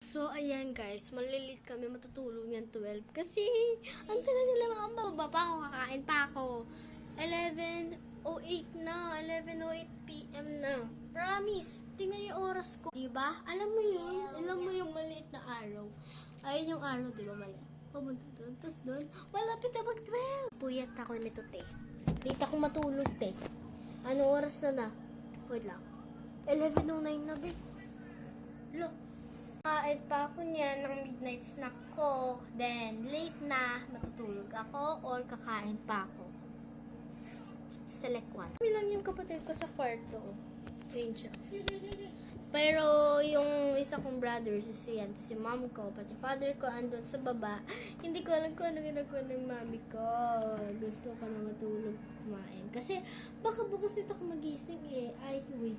So, ayan guys, malilit kami matutulog yan 12 kasi ang tagal nila mga baba pa ako, kakain pa ako. 11:08 na, 11:08 p.m. na. Promise, tingnan yung oras ko. Diba? Alam mo yun? Alam mo yung maliit na araw? Ayun yung araw, diba mali? Pumunta doon, tapos doon, malapit na mag-12. Puyat ako nito, te. Late ako matulog, te. Anong oras na na? Wait lang. 11:09 na, be. Look. Kain pa ako niyan ng midnight snack ko. Then, late na, matutulog ako or kakain pa ako. Select one. Kami lang yung kapatid ko sa kwarto. Yun siya. Pero, yung isa kong brother, si mom ko, pati father ko, andun sa baba. Hindi ko alam kung ano ginagawa ng mami ko. Gusto ko na matulog, kumain. Kasi, baka bukas nito ako magising eh. Ay, wait.